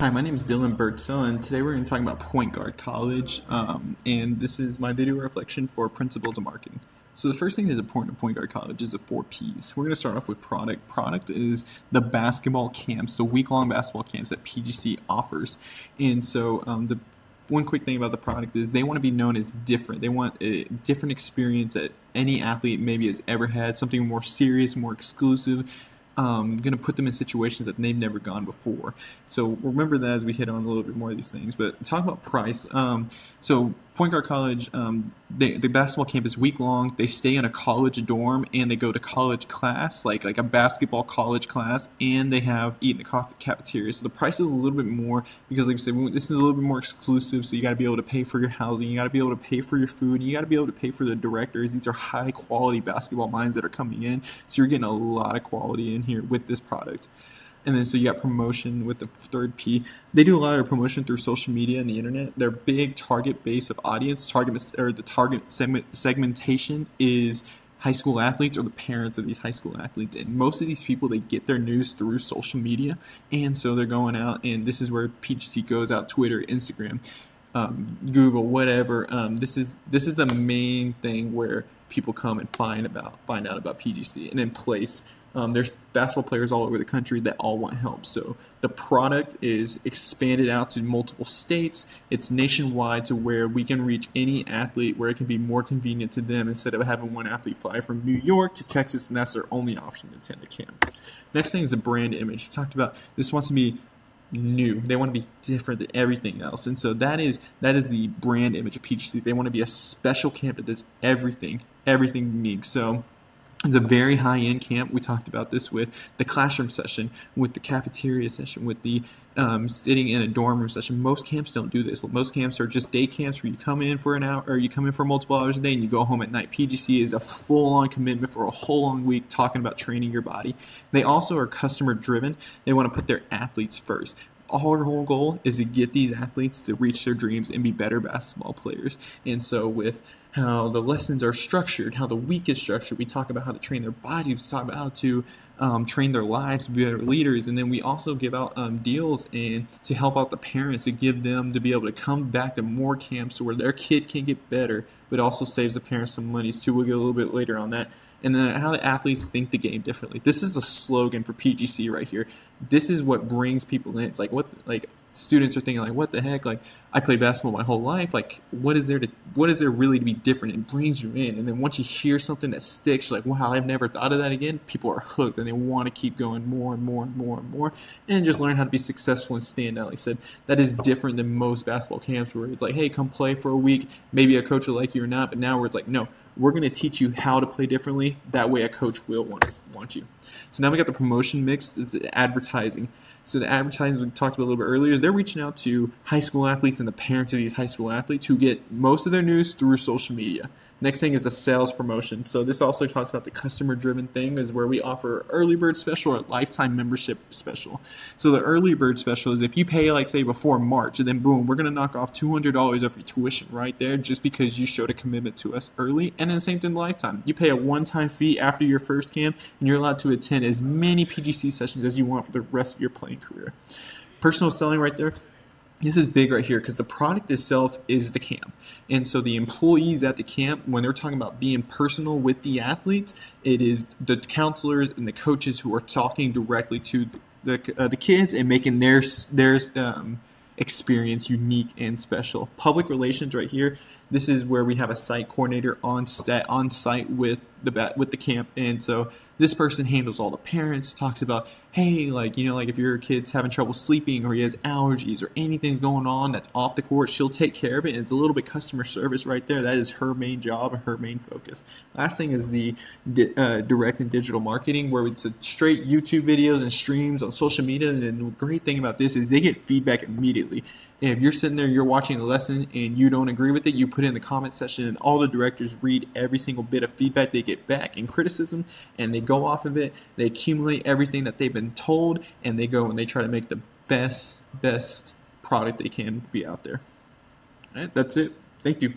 Hi, my name is Dylan Birdsell, and today we're going to talk about Point Guard College, and this is my video reflection for Principles of Marketing. So the first thing that's important at Point Guard College is the 4Ps. We're going to start off with product. Product is the basketball camps, the week-long basketball camps that PGC offers. And so the one quick thing about the product is they want to be known as different. They want a different experience that any athlete maybe has ever had, something more serious, more exclusive. Going to put them in situations that they've never gone before. So remember that as we hit on a little bit more of these things. But talk about price. So Point Guard College, the basketball camp is week long. They stay in a college dorm and they go to college class, like a basketball college class, and they have eat in the coffee cafeteria. So the price is a little bit more because, like I said, this is a little bit more exclusive. So you got to be able to pay for your housing, you got to be able to pay for your food, and you got to be able to pay for the directors. These are high quality basketball minds that are coming in, so you're getting a lot of quality in here with this product. And then so you got promotion with the third P. They do a lot of promotion through social media and the internet. Their big target base of audience, the target segmentation is high school athletes or the parents of these high school athletes. And most of these people, they get their news through social media. And so they're going out, and this is where PGC goes out: Twitter, Instagram, Google, whatever. This is the main thing where people come and find out about PGC. And in place, there's basketball players all over the country that all want help. So the product is expanded out to multiple states. It's nationwide to where we can reach any athlete where it can be more convenient to them instead of having one athlete fly from New York to Texas, and that's their only option to attend the camp. Next thing is the brand image. We talked about this wants to be new. They want to be different than everything else, and so that is the brand image of PGC. They want to be a special camp that does everything unique. So it's a very high-end camp. We talked about this with the classroom session, with the cafeteria session, with the sitting in a dorm room session. Most camps don't do this. Most camps are just day camps where you come in for an hour, or you come in for multiple hours a day and you go home at night. PGC is a full-on commitment for a whole long week talking about training your body. They also are customer-driven. They want to put their athletes first. Our whole goal is to get these athletes to reach their dreams and be better basketball players. And so with how the lessons are structured, how the week is structured, we talk about how to train their bodies, we talk about how to train their lives to be better leaders, and then we also give out deals and to help out the parents, to give them to be able to come back to more camps where their kid can get better, but also saves the parents some money too. We'll get a little bit later on that. And then how the athletes think the game differently. This is a slogan for PGC right here. This is what brings people in. It's like students are thinking, like, what the heck? Like, I played basketball my whole life. Like, what is there really to be different? It brings you in. And then once you hear something that sticks, you're like, wow, I've never thought of that again. People are hooked and they want to keep going more and more and more and more, and just learn how to be successful and stand out. Like I said, that is different than most basketball camps where it's like, hey, come play for a week. Maybe a coach will like you or not. But now where it's like, no, we're going to teach you how to play differently. That way a coach will want you. So now we got the promotion mix. It's the advertising. So the advertising we talked about a little bit earlier is they're reaching out to high school athletes and the parents of these high school athletes who get most of their news through social media. Next thing is the sales promotion. So this also talks about the customer-driven thing, is where we offer early bird special or lifetime membership special. So the early bird special is if you pay, like, say, before March, and then boom, we're going to knock off $200 of your tuition right there just because you showed a commitment to us early. And then the same thing lifetime. You pay a one-time fee after your first camp, and you're allowed to attend as many PGC sessions as you want for the rest of your playing career. Personal selling right there. This is big right here because the product itself is the camp. And so the employees at the camp, when they're talking about being personal with the athletes, it is the counselors and the coaches who are talking directly to the kids and making their experience unique and special. Public relations right here. This is where we have a site coordinator on site with the camp, and so this person handles all the parents, talks about, hey, like, you know, like if your kid's having trouble sleeping or he has allergies or anything going on that's off the court, she'll take care of it. And it's a little bit customer service right there. That is her main job and her main focus. Last thing is the direct and digital marketing, where it's a straight YouTube videos and streams on social media. And the great thing about this is they get feedback immediately. And if you're sitting there, you're watching a lesson and you don't agree with it, you put it in the comment section, and all the directors read every single bit of feedback they get back and criticism, and they go off of it. They accumulate everything that they've been told, and they go and they try to make the best product they can be out there. All right, that's it. Thank you.